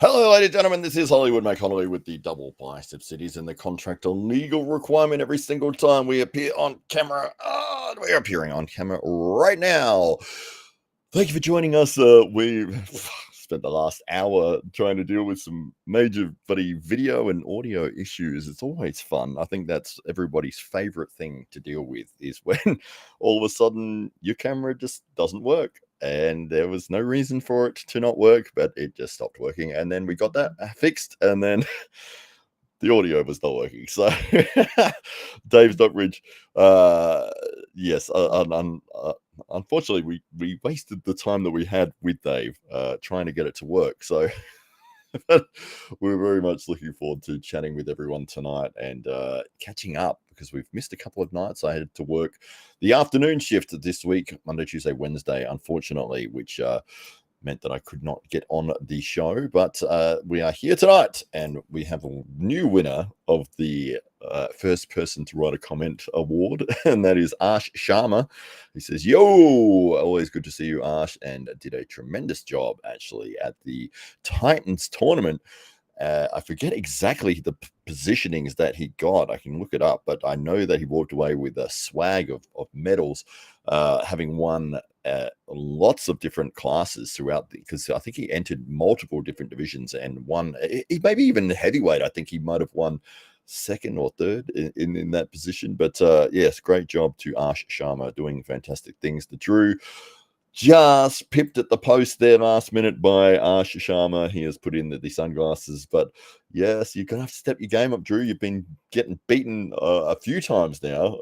Hello, ladies and gentlemen. This is Hollywood Mike Connelly with the double biceps. It is in the contract a legal requirement every single time we appear on camera. We're appearing on camera right now. Thank you for joining us. We've spent the last hour trying to deal with some major bloody video and audio issues. It's always fun. I think that's everybody's favorite thing to deal with is when all of a sudden your camera just doesn't work. And there was no reason for it to not work, but it just stopped working. And then we got that fixed, and then the audio was not working. So, Dave Stockbridge, yes, unfortunately, we wasted the time that we had with Dave trying to get it to work. So, we're very much looking forward to chatting with everyone tonight and catching up because we've missed a couple of nights. I had to work the afternoon shift this week, Monday, Tuesday, Wednesday, unfortunately, which meant that I could not get on the show. But we are here tonight, and we have a new winner of the first person to write a comment award, and that is Ash Sharma. He says, "Yo, always good to see you, Ash," and did a tremendous job actually at the Titans tournament. I forget exactly the positionings that he got. I can look it up, but I know that he walked away with a swag of medals, having won lots of different classes throughout because I think he entered multiple different divisions and won. Maybe even heavyweight. I think he might have won second or third in that position. But yes, great job to Ash Sharma, doing fantastic things. The Drew just pipped at the post there last minute by Ash Sharma. He has put in the sunglasses, but yes, you're gonna have to step your game up, Drew. You've been getting beaten a few times now,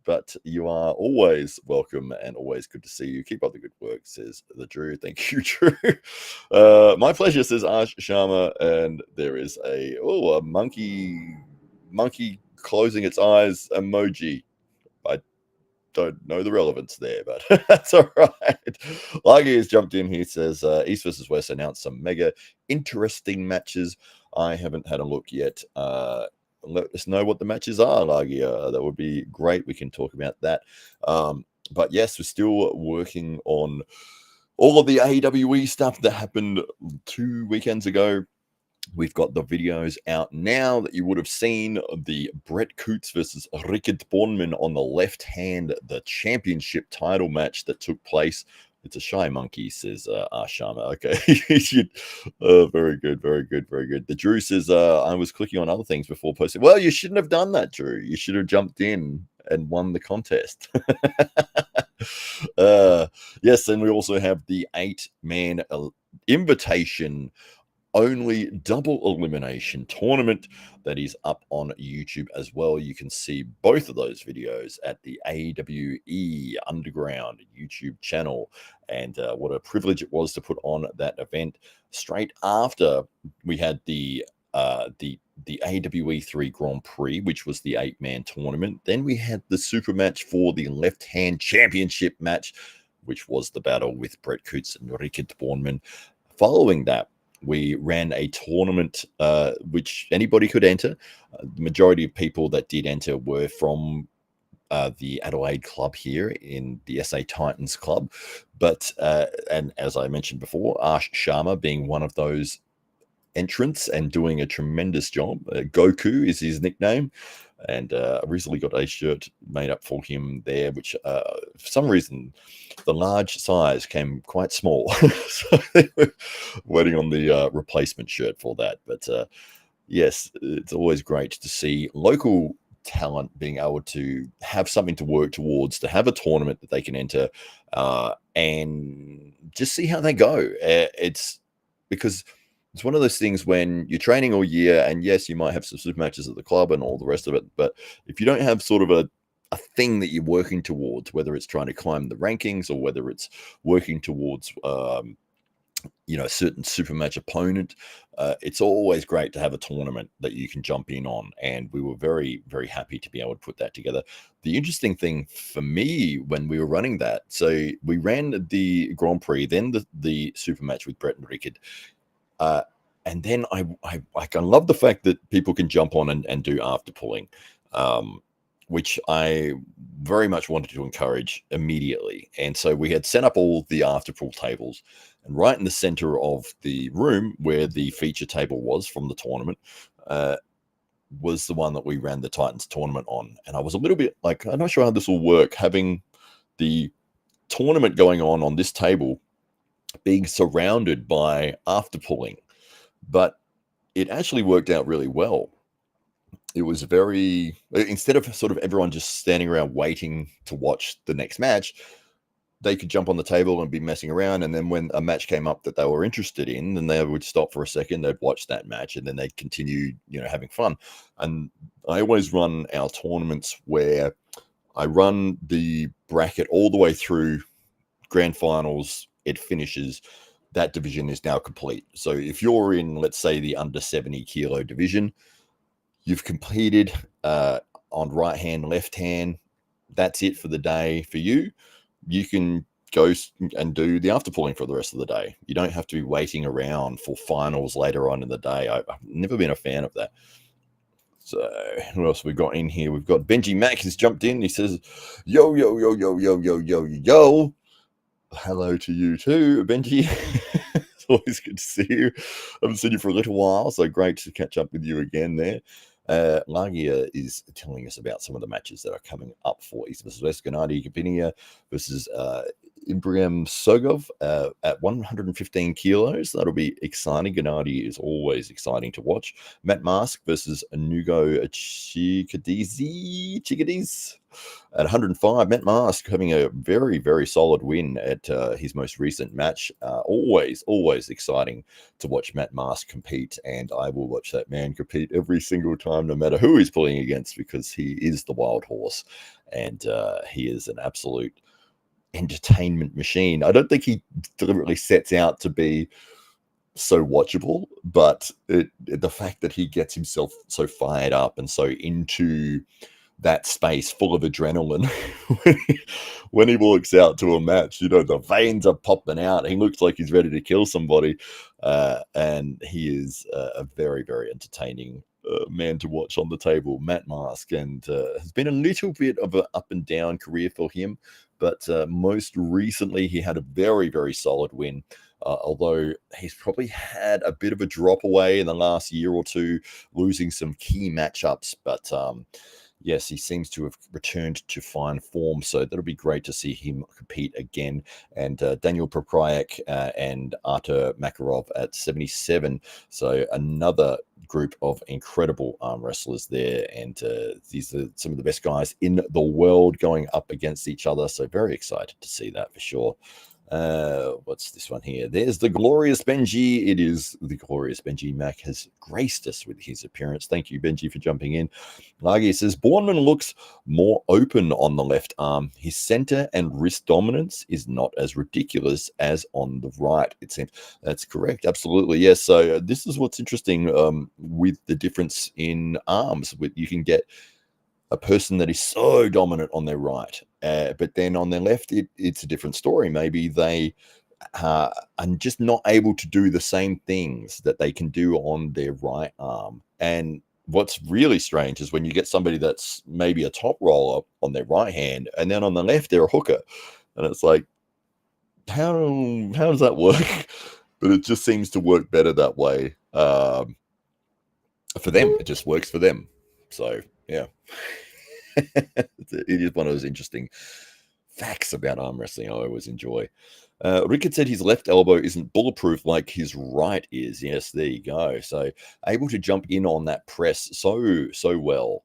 but you are always welcome and always good to see you. Keep up the good work, says the Drew. Thank you, Drew. My pleasure, says Ash Sharma, and there is a monkey closing its eyes emoji. I don't know the relevance there, but that's all right. Lagi has jumped in. He says East versus West announced some mega interesting matches. I haven't had a look yet. Let us know what the matches are, Lagi. That would be great. We can talk about that. But yes, we're still working on all of the AWE stuff that happened 2 weekends ago. We've got the videos out now that you would have seen the Brett Coots versus Rickard Bornman on the left hand, the championship title match that took place. It's a shy monkey, says Sharma. Okay. Very good, very good, very good. The Drew says, I was clicking on other things before posting. Well, you shouldn't have done that, Drew. You should have jumped in and won the contest. Yes, and we also have the 8-man invitation only double elimination tournament that is up on YouTube as well. You can see both of those videos at the AWE Underground YouTube channel. And what a privilege it was to put on that event straight after we had the AWE 3 Grand Prix, which was the 8-man tournament. Then we had the super match for the left-hand championship match, which was the battle with Brett Coots and Rickard Bornman. Following that, we ran a tournament which anybody could enter. The majority of people that did enter were from the Adelaide club here in the SA Titans club. But, and as I mentioned before, Ash Sharma being one of those entrants and doing a tremendous job. Goku is his nickname. And I recently got a shirt made up for him there, which for some reason the large size came quite small. So they were waiting on the replacement shirt for that. But yes, it's always great to see local talent being able to have something to work towards, to have a tournament that they can enter and just see how they go. It's because it's one of those things when you're training all year, and yes, you might have some super matches at the club and all the rest of it, but if you don't have sort of a thing that you're working towards, whether it's trying to climb the rankings or whether it's working towards a certain super match opponent, it's always great to have a tournament that you can jump in on, and we were very, very happy to be able to put that together. The interesting thing for me when we were running that, so we ran the Grand Prix, then the super match with Brett and Rickard. And then I love the fact that people can jump on and do after pulling, which I very much wanted to encourage immediately. And so we had set up all the after pool tables, and right in the center of the room where the feature table was from the tournament was the one that we ran the Titans tournament on. And I was a little bit like, I'm not sure how this will work, having the tournament going on this table being surrounded by after pulling, but it actually worked out really well. It was very, instead of sort of everyone just standing around waiting to watch the next match, they could jump on the table and be messing around. And then when a match came up that they were interested in, then they would stop for a second, they'd watch that match, and then they'd continue, having fun. And I always run our tournaments where I run the bracket all the way through grand finals. It finishes. That division is now complete. So if you're in, let's say, the under 70 kilo division, you've competed on right hand, left hand. That's it for the day for you. You can go and do the after pulling for the rest of the day. You don't have to be waiting around for finals later on in the day. I've never been a fan of that. So who else we got in here? We've got Benji Mack has jumped in. He says, yo, yo, yo, yo, yo, yo, yo, yo. Hello to you too, Benji. It's always good to see you. I haven't seen you for a little while, so great to catch up with you again there. Lagia is telling us about some of the matches that are coming up for East vs West. Gennady Gabinia versus Ibrahim Sogov at 115 kilos. That'll be exciting. Gennady is always exciting to watch. Matt Mask versus Nugo Chikadiz at 105. Matt Mask having a very, very solid win at his most recent match. Always exciting to watch Matt Mask compete, and I will watch that man compete every single time, no matter who he's pulling against, because he is the wild horse, and he is an absolute entertainment machine. I don't think he deliberately sets out to be so watchable, but the fact that he gets himself so fired up and so into that space full of adrenaline when he walks out to a match, the veins are popping out. He looks like he's ready to kill somebody, and he is a very, very entertaining man to watch on the table, Matt Mask, and has been a little bit of an up and down career for him, but most recently he had a very, very solid win, although he's probably had a bit of a drop away in the last year or two, losing some key matchups, but yes, he seems to have returned to fine form, so that'll be great to see him compete again. And Daniel Propryak and Artur Makarov at 77. So another group of incredible arm wrestlers there, and these are some of the best guys in the world going up against each other. So very excited to see that for sure. What's this one here? There's the glorious Benji. It is the glorious Benji. Mac has graced us with his appearance. Thank you, Benji, for jumping in. Lagi says Bournemouth looks more open on the left arm. His center and wrist dominance is not as ridiculous as on the right, it seems. That's correct. Absolutely. Yes. So this is what's interesting with the difference in arms. You can get a person that is so dominant on their right, but then on their left, it's a different story. Maybe they are just not able to do the same things that they can do on their right arm. And what's really strange is when you get somebody that's maybe a top roller on their right hand, and then on the left, they're a hooker. And it's like, how does that work? But it just seems to work better that way. For them, it just works for them. So, yeah. It is one of those interesting facts about arm wrestling I always enjoy. Rickard said his left elbow isn't bulletproof like his right is. Yes, there you go. So able to jump in on that press so well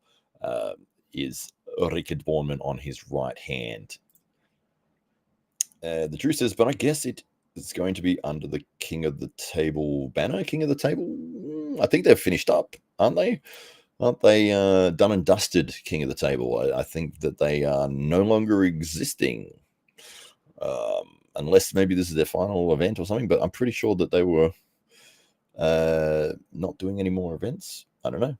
is Rickard Bornman on his right hand. The Drew says, but I guess it's going to be under the King of the Table banner. King of the Table? I think they've finished up, aren't they? Aren't they done and dusted, King of the Table? I think that they are no longer existing. Unless maybe this is their final event or something, but I'm pretty sure that they were not doing any more events. I don't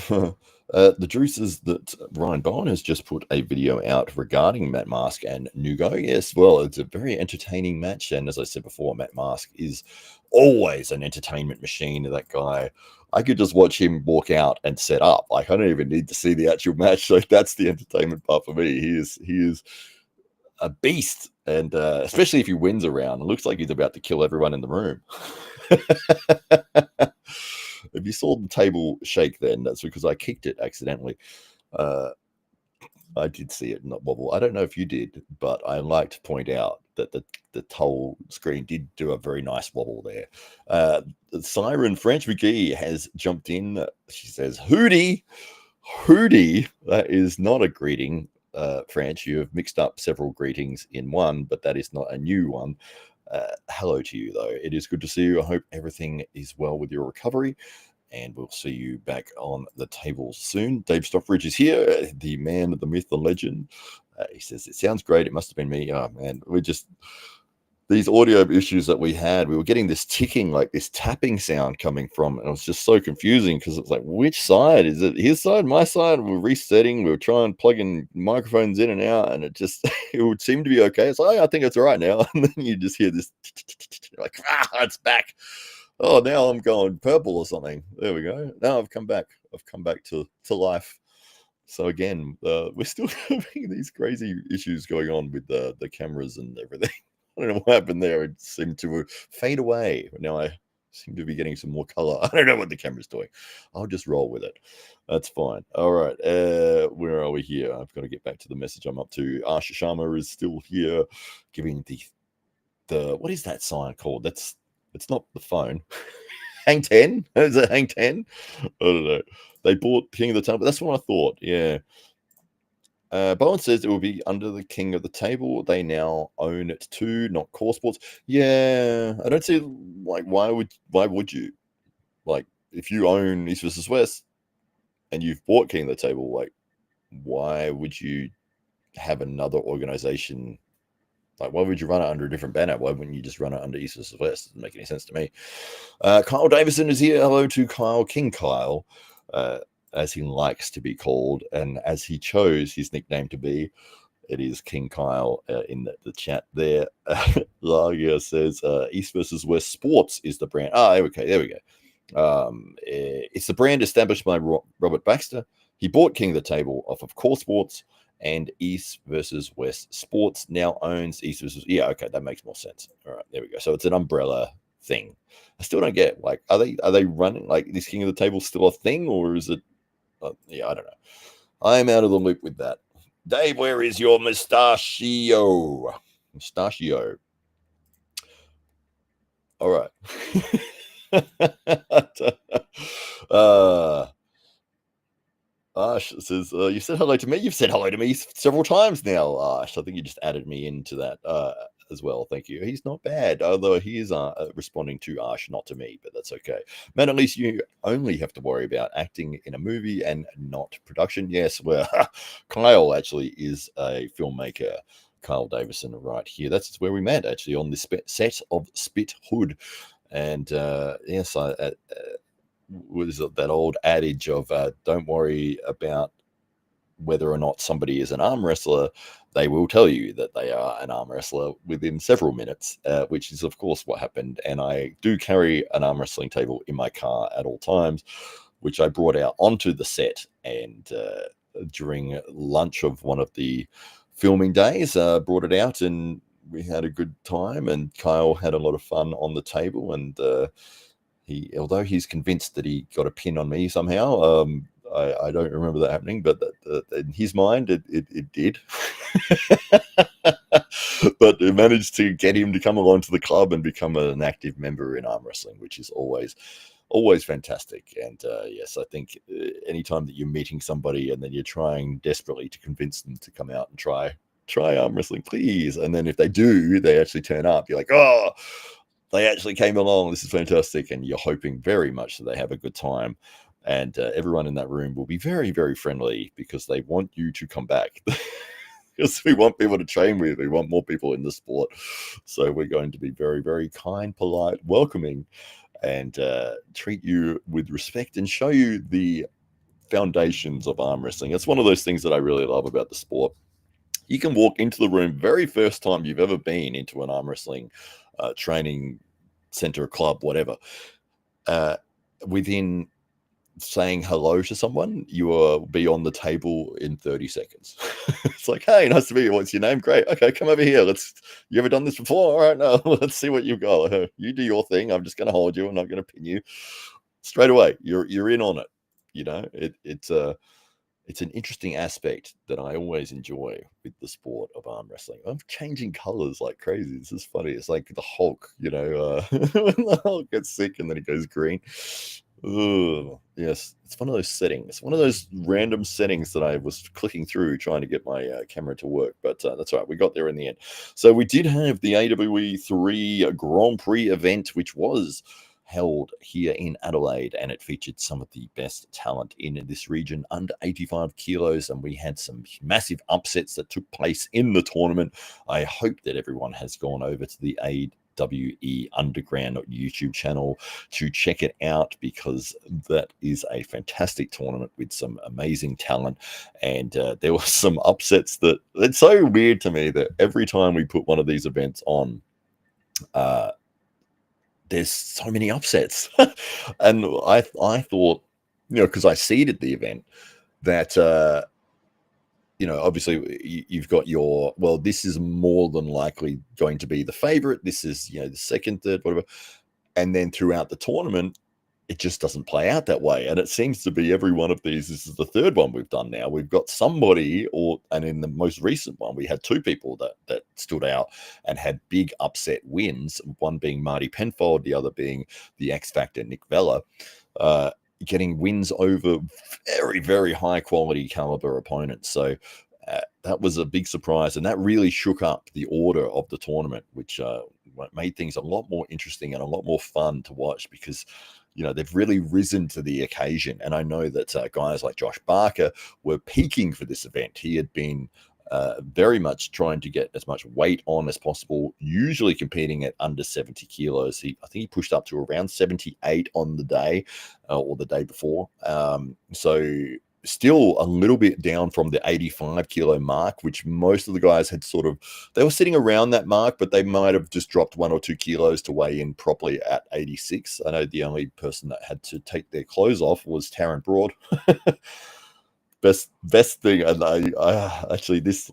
know. The Drew says that Ryan Bowen has just put a video out regarding Matt Mask and Nugo. Yes, well, it's a very entertaining match. And as I said before, Matt Mask is always an entertainment machine. That guy I could just watch him walk out and set up. Like I don't even need to see the actual match. Like that's the entertainment part for me. He is a beast, and especially if he wins a round, it looks like he's about to kill everyone in the room. If you saw the table shake, then that's because I kicked it accidentally. Uh, I did see it not wobble. I don't know if you did, but I like to point out that the whole screen did do a very nice wobble there. Siren French McGee has jumped in. She says, Hootie, Hootie. That is not a greeting, French. You have mixed up several greetings in one, but that is not a new one. Hello to you, though. It is good to see you. I hope everything is well with your recovery, and we'll see you back on the tables soon. Dave Stockbridge is here, the man, the myth, the legend. He says, it sounds great. It must have been me. Oh, man, these audio issues that we had, we were getting this ticking, like this tapping sound coming from, and it was just so confusing because it was like, which side? Is it his side, my side? We're resetting, we were trying plugging microphones in and out, and it just, it would seem to be okay. It's like, oh, I think it's all right now. And then you just hear this, like, it's back. Oh, now I'm going purple or something. There we go. Now I've come back. I've come back to life. So again, we're still having these crazy issues going on with the cameras and everything. I don't know what happened there. It seemed to fade away. Now I seem to be getting some more color. I don't know what the camera's doing. I'll just roll with it. That's fine. All right. Where are we here? I've got to get back to the message I'm up to. Asha Sharma is still here, giving the what is that sign called? It's not the phone. Hang 10? Is it Hang 10? I don't know. They bought King of the Table. That's what I thought. Yeah. Bowen says it will be under the King of the Table. They now own it too, not Core Sports. Yeah, I don't see like why would you, like, if you own East versus West and you've bought King of the Table, like why would you have another organization? Like, why would you run it under a different banner? Why wouldn't you just run it under East versus West? Doesn't make any sense to me. Kyle Davison is here. Hello to Kyle, King Kyle, as he likes to be called, and as he chose his nickname to be. It is King Kyle in the chat there. Lagia says East versus West Sports is the brand. Okay, there we go. It's the brand established by Robert Baxter. He bought King of the Table off of Core Sports, and East versus West Sports now owns East versus. Yeah, okay, that makes more sense. All right, there we go. So it's an umbrella thing. I still don't get, like, are they running like this King of the Table still a thing, or is it? Yeah, I don't know. I am out of the loop with that. Dave, where is your mustachio? Mustachio. All right. Ash says, you said hello to me. You've said hello to me several times now, Ash. I think you just added me into that as well. Thank you. He's not bad, although he is responding to Ash, not to me, but that's okay. Man, at least you only have to worry about acting in a movie and not production. Yes, well, Kyle actually is a filmmaker. Kyle Davison right here. That's where we met, actually, on this set of Spit Hood. And yes, was that old adage of don't worry about whether or not somebody is an arm wrestler. They will tell you that they are an arm wrestler within several minutes, which is, of course, what happened. And I do carry an arm wrestling table in my car at all times, which I brought out onto the set. And during lunch of one of the filming days, brought it out, and we had a good time. And Kyle had a lot of fun on the table. And although he's convinced that he got a pin on me somehow, I don't remember that happening, but in his mind, it did. But it managed to get him to come along to the club and become an active member in arm wrestling, which is always fantastic. And yes, I think anytime that you're meeting somebody and then you're trying desperately to convince them to come out and try arm wrestling, please. And then if they do, they actually turn up. You're like, oh, they actually came along. This is fantastic. And you're hoping very much that they have a good time. And everyone in that room will be very, very friendly because they want you to come back. Because we want people to train with. We want more people in the sport. So we're going to be very, very kind, polite, welcoming, and treat you with respect and show you the foundations of arm wrestling. It's one of those things that I really love about the sport. You can walk into the room very first time you've ever been into an arm wrestling training center, club, whatever. Within saying hello to someone, you will be on the table in 30 seconds. It's like, hey, nice to meet you. What's your name? Great. Okay, come over here. You ever done this before? All right, now let's see what you've got. You do your thing. I'm just going to hold you. I'm not going to pin you. Straight away, you're in on it. It's an interesting aspect that I always enjoy with the sport of arm wrestling. I'm changing colors like crazy. This is funny. It's like the Hulk, when the Hulk gets sick and then it goes green. Ugh, yes, it's one of those settings. One of those random settings that I was clicking through trying to get my camera to work. But that's all right. We got there in the end. So we did have the AWE 3 Grand Prix event, which was held here in Adelaide, and it featured some of the best talent in this region under 85 kilos, and we had some massive upsets that took place in the tournament. I hope that everyone has gone over to the AWE Underground YouTube channel to check it out, because that is a fantastic tournament with some amazing talent. And there were some upsets that it's so weird to me that every time we put one of these events on, there's so many upsets. And I thought, because I seeded the event, that obviously you've got this is more than likely going to be the favorite. This is, the second, third, whatever. And then throughout the tournament, it just doesn't play out that way. And it seems to be every one of these. This is the third one we've done now. We've got somebody, and in the most recent one, we had two people that stood out and had big upset wins. One being Marty Penfold, the other being the X Factor Nick Vella, getting wins over very, very high quality caliber opponents. So that was a big surprise, and that really shook up the order of the tournament, which made things a lot more interesting and a lot more fun to watch, because they've really risen to the occasion. And I know that guys like Josh Barker were peaking for this event. He had been very much trying to get as much weight on as possible, usually competing at under 70 kilos. I think he pushed up to around 78 on the day or the day before. So still a little bit down from the 85 kilo mark, which most of the guys had they were sitting around that mark, but they might have just dropped 1 or 2 kilos to weigh in properly at 86. I know the only person that had to take their clothes off was Taryn Broad. Best thing. And I actually, this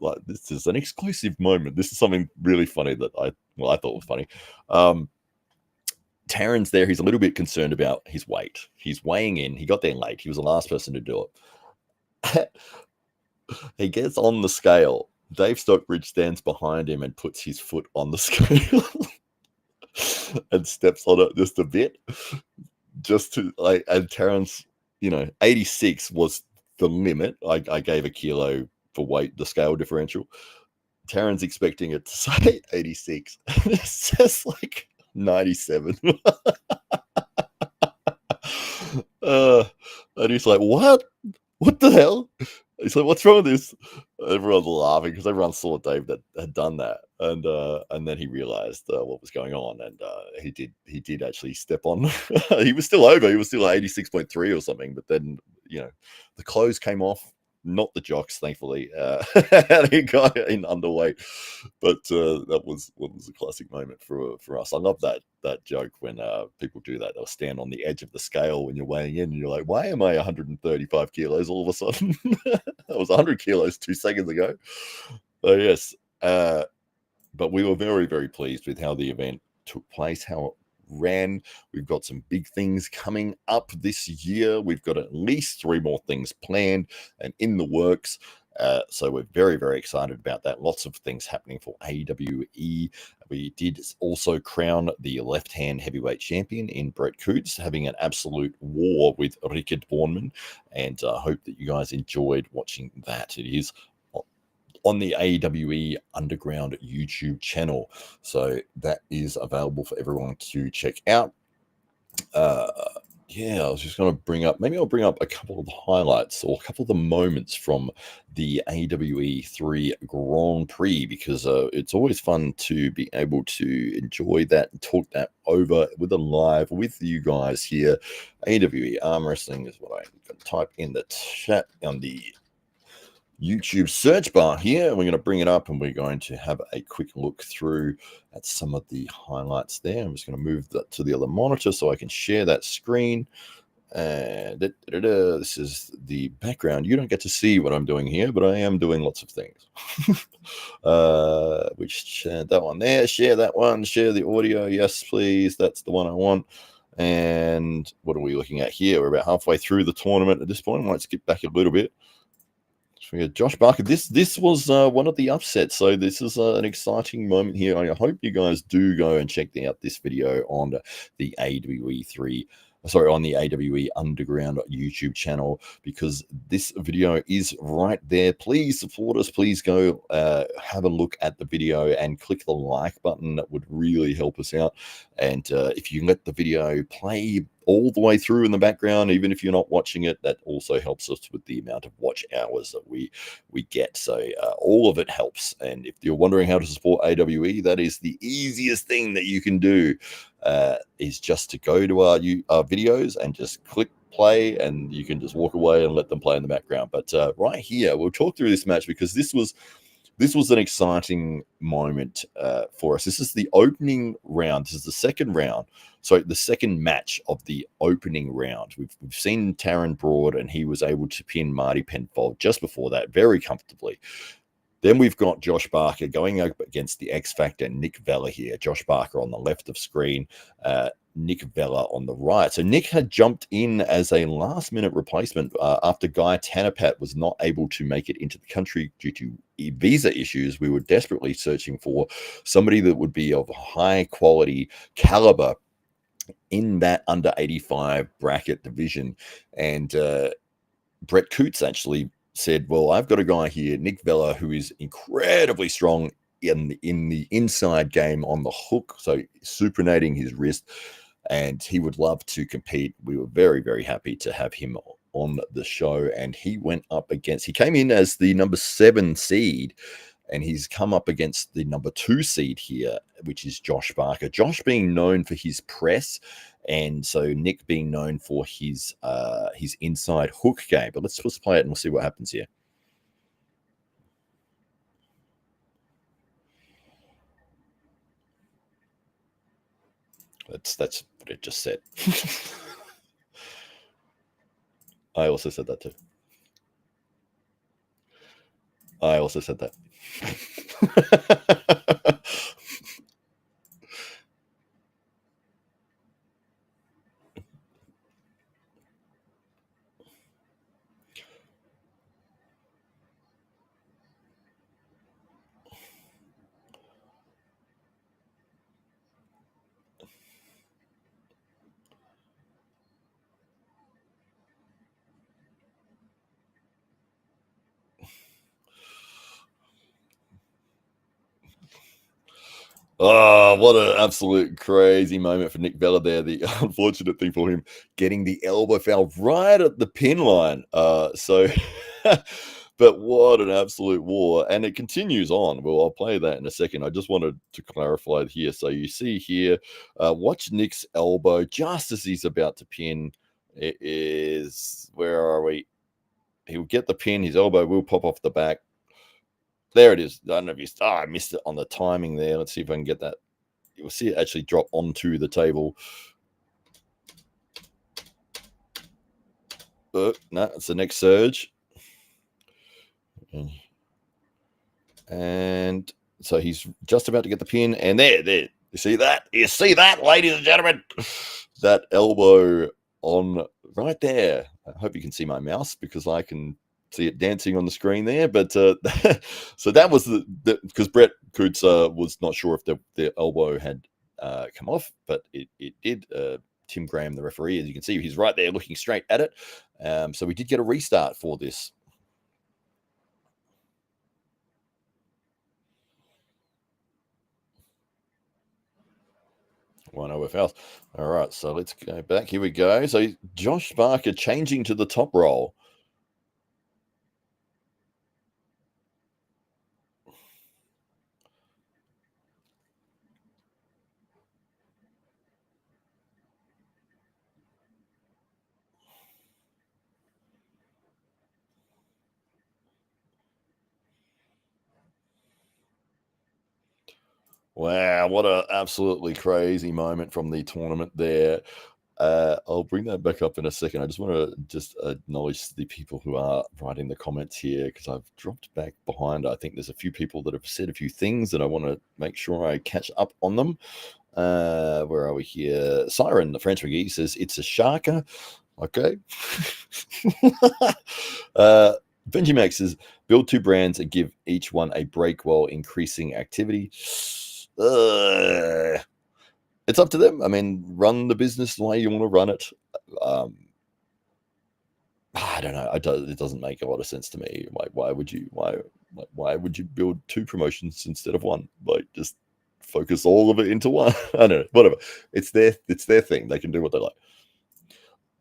is an exclusive moment. This is something really funny that I thought was funny. Taryn's there. He's a little bit concerned about his weight. He's weighing in. He got there late. He was the last person to do it. He gets on the scale. Dave Stockbridge stands behind him and puts his foot on the scale and steps on it just a bit, just to and Terrence, 86 was the limit. I gave a kilo for weight, the scale differential. Taryn's expecting it to say 86. It says 97. And he's like, what? What the hell? He's like, what's wrong with this? Everyone's laughing because everyone saw Dave that had done that, and then he realized what was going on, and he did actually step on. He was still over. He was still at 86.3 or something, but then the clothes came off. Not the jocks, thankfully. And he got in underweight, but that was a classic moment for us. I love that joke when people do that. They'll stand on the edge of the scale when you're weighing in, and you're like, "Why am I 135 kilos all of a sudden?" That was 100 kilos 2 seconds ago. Yes, but we were very, very pleased with how the event took place, how it ran. We've got some big things coming up this year. We've got at least 3 more things planned and in the works. So we're very, very excited about that. Lots of things happening for AWE. We did also crown the left-hand heavyweight champion in Brett Coots, having an absolute war with Rickard Bornman. And I hope that you guys enjoyed watching that. It is on the AWE Underground YouTube channel. So that is available for everyone to check out. I was just going to bring up, maybe I'll bring up a couple of the highlights or a couple of the moments from the AWE 3 Grand Prix, because it's always fun to be able to enjoy that and talk that over with you guys here. AWE Arm Wrestling is what I'm going to type in the chat on the YouTube search bar here. We're going to bring it up and we're going to have a quick look through at some of the highlights there. I'm just going to move that to the other monitor so I can share that screen. And this is the background. You don't get to see what I'm doing here, but I am doing lots of things. Which that one there, share that one, share the audio. Yes, please. That's the one I want. And what are we looking at here? We're about halfway through the tournament at this point. I might skip back a little bit. So we had Josh Barker. This was one of the upsets. So this is an exciting moment here. I hope you guys do go and check out this video on the AWE3. Sorry, on the AWE Underground YouTube channel, because this video is right there. Please support us. Please go have a look at the video and click the like button. That would really help us out. And if you let the video play all the way through in the background, even if you're not watching it, that also helps us with the amount of watch hours that we get. So all of it helps. And if you're wondering how to support AWE, that is the easiest thing that you can do, is just to go to our videos and just click play, and you can just walk away and let them play in the background. But right here, we'll talk through this match, because this was an exciting moment for us. This is the opening round. This is the second round. So the second match of the opening round. We've seen Taron Broad, and he was able to pin Marty Penfold just before that very comfortably. Then we've got Josh Barker going up against the X Factor, Nick Vella here. Josh Barker on the left of screen, Nick Vella on the right. So Nick had jumped in as a last-minute replacement after Guy Tanapat was not able to make it into the country due to visa issues. We were desperately searching for somebody that would be of high-quality caliber in that under 85 bracket division. And Brett Coots actually said, well, I've got a guy here, Nick Vella, who is incredibly strong in the inside game on the hook, so supinating his wrist, and he would love to compete. We were very, very happy to have him on the show, and he came in as the number 7 seed, and he's come up against the number 2 seed here, which is Josh Barker. Josh being known for his press, and so Nick being known for his inside hook game. But let's play it and we'll see what happens here. That's what it just said. I also said that too. I also said that. Oh, what an absolute crazy moment for Nick Vella there. The unfortunate thing for him, getting the elbow foul right at the pin line. But what an absolute war. And it continues on. Well, I'll play that in a second. I just wanted to clarify here. So you see here, watch Nick's elbow just as he's about to pin. It is, where are we? He'll get the pin. His elbow will pop off the back. There it is. I don't know if you. I missed it on the timing there. Let's see if I can get that. You'll see it actually drop onto the table. No, it's the next surge. And so he's just about to get the pin. And there. You see that? You see that, ladies and gentlemen? That elbow on right there. I hope you can see my mouse, because I can see it dancing on the screen there. But so that was because Brett Coots was not sure if the elbow had come off, but it did. Tim Graham, the referee, as you can see, he's right there looking straight at it. So we did get a restart for this. One over fouls. All right, so let's go back. Here we go. So Josh Barker changing to the top roll. Wow, what an absolutely crazy moment from the tournament there. I'll bring that back up in a second. I just want to acknowledge the people who are writing the comments here because I've dropped back behind. I think there's a few people that have said a few things and I want to make sure I catch up on them. Where are we here? Siren, the French McGee says it's a sharker. Okay. Benji Max says build 2 brands and give each one a break while increasing activity. It's up to them. I mean, run the business the way you want to run it. I don't know. It doesn't make a lot of sense to me. Like, why would you build 2 promotions instead of 1? Like, just focus all of it into 1. I don't know. Whatever. It's their thing. They can do what they like.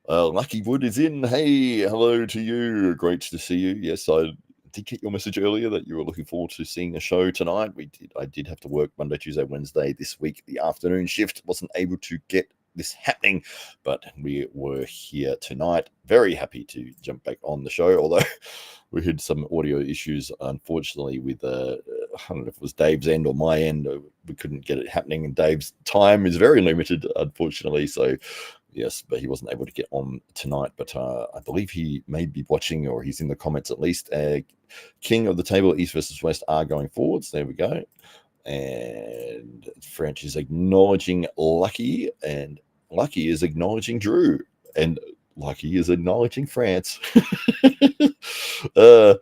Lucky Wood is in. Hey, hello to you. Great to see you. Yes, I did get your message earlier that you were looking forward to seeing the show tonight. I did have to work Monday, Tuesday, Wednesday this week. The afternoon shift wasn't able to get this happening, but we were here tonight. Very happy to jump back on the show, although we had some audio issues, unfortunately, with I don't know if it was Dave's end or my end. We couldn't get it happening, and Dave's time is very limited, unfortunately. So yes, but he wasn't able to get on tonight. But I believe he may be watching, or he's in the comments at least. King of the table, East versus West are going forwards. There we go. And French is acknowledging Lucky, and Lucky is acknowledging Drew, and Lucky is acknowledging France. The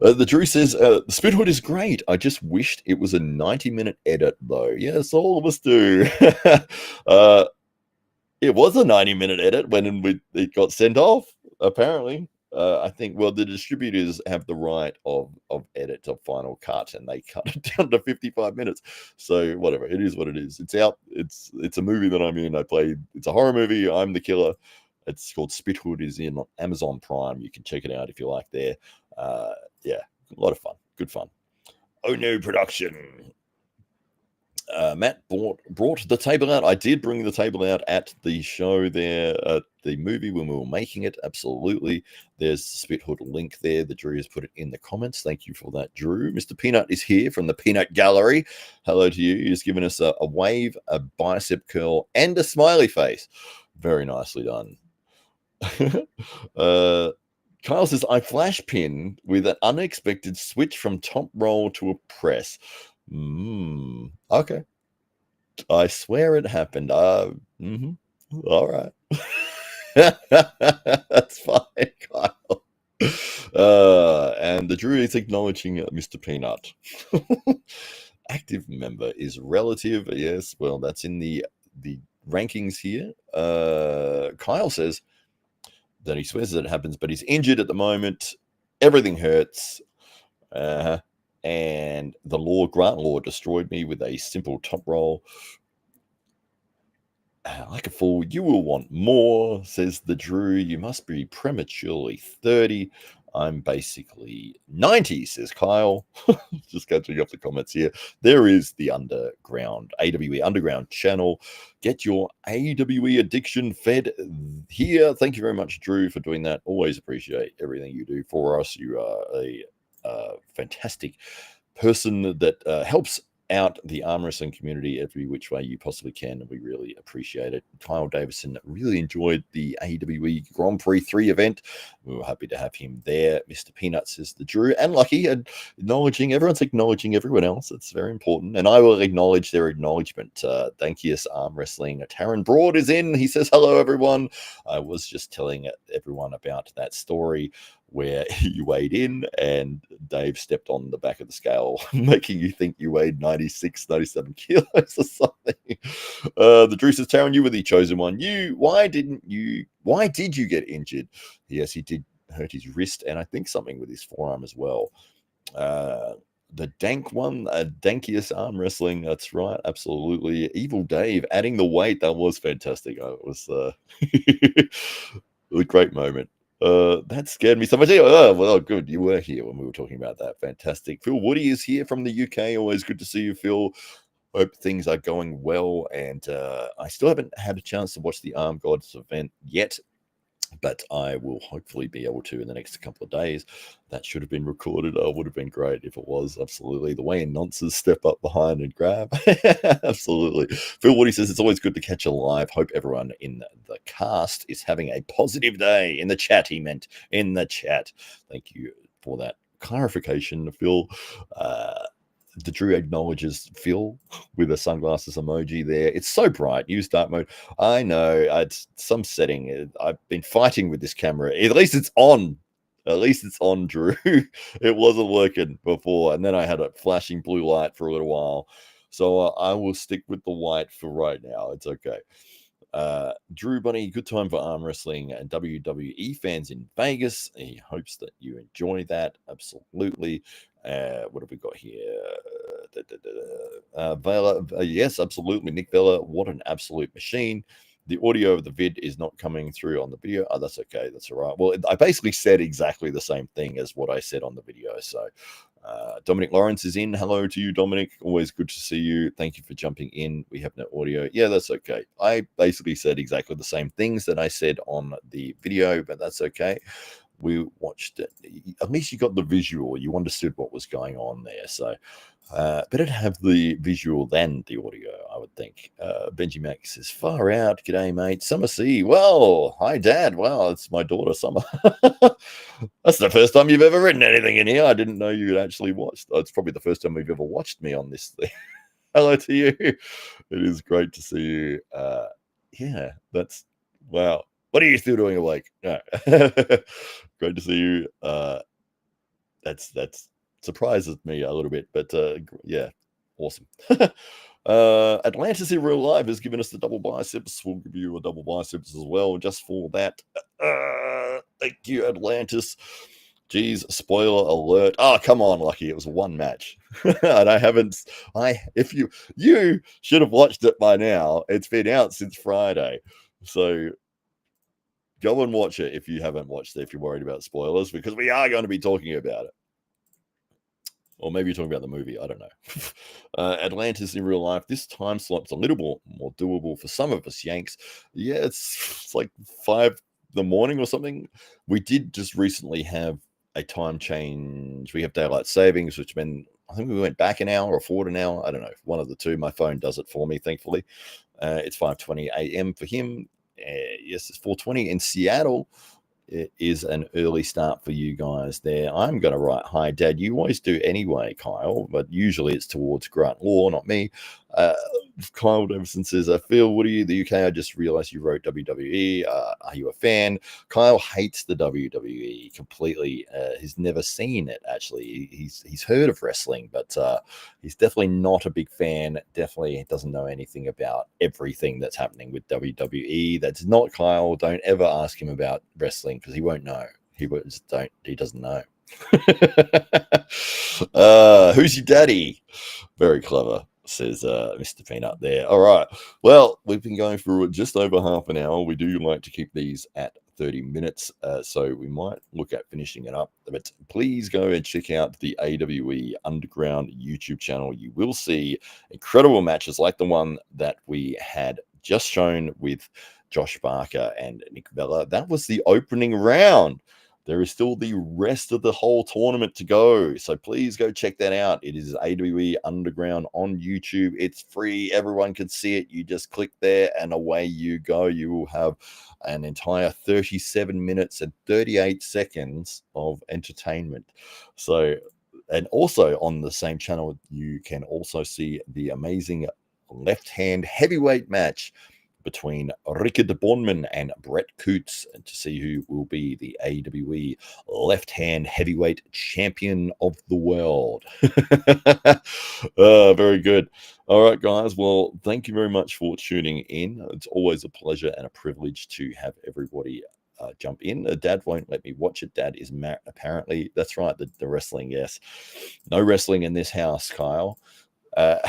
Drew says, the Spithood is great. I just wished it was a 90-minute edit, though. Yes, all of us do. It was a 90-minute edit when it got sent off, apparently. I think, well, the distributors have the right of edit to final cut, and they cut it down to 55 minutes. So whatever, it is what it is. It's out. It's a movie that I'm in. It's a horror movie. I'm the killer. It's called Spithood. Is in Amazon Prime. You can check it out if you like there. Yeah, a lot of fun. Good fun. Oh no, production. Matt brought the table out. I did bring the table out at the show there, the movie when we were making it. Absolutely. There's the Spithood link there. The Drew has put it in the comments. Thank you for that, Drew. Mr. Peanut is here from the Peanut Gallery. Hello to you. He's given us a wave, a bicep curl, and a smiley face. Very nicely done. Kyle says, I flash pin with an unexpected switch from top roll to a press. Okay. I swear it happened. All right. That's fine, Kyle. And the Drew is acknowledging Mr. Peanut. Active member is relative. Yes, well, that's in the rankings here. Kyle says that he swears that it happens, but he's injured at the moment. Everything hurts. And the Grant Law destroyed me with a simple top roll. Like a fool, you will want more, says the Drew. You must be prematurely 30. I'm basically 90, says Kyle. Just catching up the comments here. There is the underground, AWE Underground channel. Get your AWE addiction fed here. Thank you very much, Drew, for doing that. Always appreciate everything you do for us. You are a fantastic person that helps out the arm wrestling community every which way you possibly can, and we really appreciate it. Kyle Davison really enjoyed the AWE Grand Prix 3 event. We were happy to have him there. Mr. Peanuts is the Drew, and Lucky, and everyone's acknowledging everyone else. It's very important, and I will acknowledge their acknowledgement. Thank you, Arm Wrestling. Taryn Broad is in. He says, hello, everyone. I was just telling everyone about that story where you weighed in and Dave stepped on the back of the scale, making you think you weighed 96, 97 kilos or something. The Drew says, Taryn, you were the chosen one. Why did you get injured? Yes, he did hurt his wrist and I think something with his forearm as well. The Dank one, Dankiest Arm Wrestling. That's right. Absolutely. Evil Dave adding the weight. That was fantastic. It was a great moment. That scared me so much. Oh, well, good. You were here when we were talking about that. Fantastic. Phil Woody is here from the UK. Always good to see you, Phil. Hope things are going well. And I still haven't had a chance to watch the Arm Gods event yet. but I will hopefully be able to in the next couple of days. That should have been recorded. Oh, would have been great if it was. Absolutely. The way nonces step up behind and grab. Absolutely. Phil Woody says it's always good to catch a live. Hope everyone in the cast is having a positive day. In the chat, he meant in the chat. Thank you for that clarification, Phil. The Drew acknowledges Phil with a sunglasses emoji there. It's so bright. Use dark mode. I know. It's some setting. I've been fighting with this camera. At least it's on. At least it's on, Drew. It wasn't working before. And then I had a flashing blue light for a little while. So I will stick with the white for right now. It's okay. Drew Bunny, good time for arm wrestling and WWE fans in Vegas. He hopes that you enjoy that. Absolutely. What have we got here? Vela, yes, absolutely. Nick Vela, what an absolute machine. The audio of the vid is not coming through on the video. Oh, that's okay. That's all right. Well, I basically said exactly the same thing as what I said on the video. So Dominic Lawrence is in. Hello to you, Dominic. Always good to see you. Thank you for jumping in. We have no audio. Yeah, that's okay. I basically said exactly the same things that I said on the video, but that's okay. We watched it. At least you got the visual. You understood what was going on there. So better to have the visual than the audio, I would think. Benji Max is far out. G'day, mate. Summer C. Well, hi, Dad. Wow, it's my daughter, Summer. That's the first time you've ever written anything in here. I didn't know you'd actually watched. It's probably the first time we've ever watched me on this thing. Hello to you. It is great to see you. Yeah, that's wow. What are you still doing awake? No. Great to see you. That's surprises me a little bit, but yeah, awesome. Atlantis in real life has given us the double biceps. We'll give you a double biceps as well, just for that. Thank you, Atlantis. Geez, spoiler alert. Oh, come on, Lucky. It was one match. And if you should have watched it by now. It's been out since Friday. So go and watch it if you haven't watched it, if you're worried about spoilers, because we are going to be talking about it. Or maybe you're talking about the movie. I don't know. Atlantis in real life. This time slot's a little more doable for some of us Yanks. Yeah, it's like 5 in the morning or something. We did just recently have a time change. We have daylight savings, which meant I think we went back an hour or forward an hour. I don't know. One of the two. My phone does it for me, thankfully. It's 5:20 a.m. for him. Yes, it's 4:20 in Seattle. It is an early start for you guys there. I'm going to write, hi, Dad. You always do anyway, Kyle, but usually it's towards Grant Law, not me. Kyle Davison says, Phil, what are you, the UK? I just realized you wrote WWE. Are you a fan? Kyle hates the WWE completely. He's never seen it, actually. He's heard of wrestling, but he's definitely not a big fan. Definitely doesn't know anything about everything that's happening with WWE. That's not Kyle. Don't ever ask him about wrestling because he won't know. He doesn't know. Who's your daddy? Very clever, says Mr. Peanut there. All right. Well, we've been going for just over half an hour. We do like to keep these at 30 minutes, so we might look at finishing it up. But please go and check out the AWE Underground YouTube channel. You will see incredible matches like the one that we had just shown with Josh Barker and Nick Vella. That was the opening round. There is still the rest of the whole tournament to go. So please go check that out. It is AWE Underground on YouTube. It's free. Everyone can see it. You just click there and away you go. You will have an entire 37 minutes and 38 seconds of entertainment. So, and also on the same channel, you can also see the amazing left-hand heavyweight match between Rickard Bornman and Brett Coots to see who will be the AWE left-hand heavyweight champion of the world. Very good. All right, guys. Well, thank you very much for tuning in. It's always a pleasure and a privilege to have everybody jump in. Dad won't let me watch it. Dad is apparently, that's right, the wrestling, yes. No wrestling in this house, Kyle. All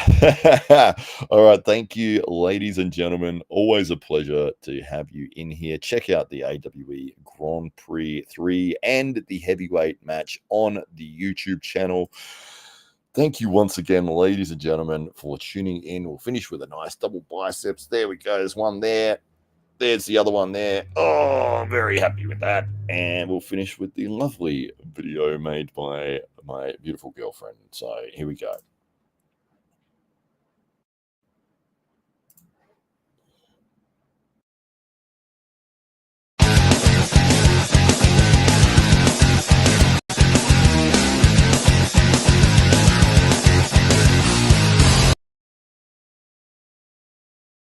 right, thank you, ladies and gentlemen. Always a pleasure to have you in here. Check out the AWE Grand Prix 3 and the heavyweight match on the YouTube channel. Thank you once again, ladies and gentlemen, for tuning in. We'll finish with a nice double biceps. There we go. There's one there. there's the other one there. Oh, very happy with that. And we'll finish with the lovely video made by my beautiful girlfriend. So here we go.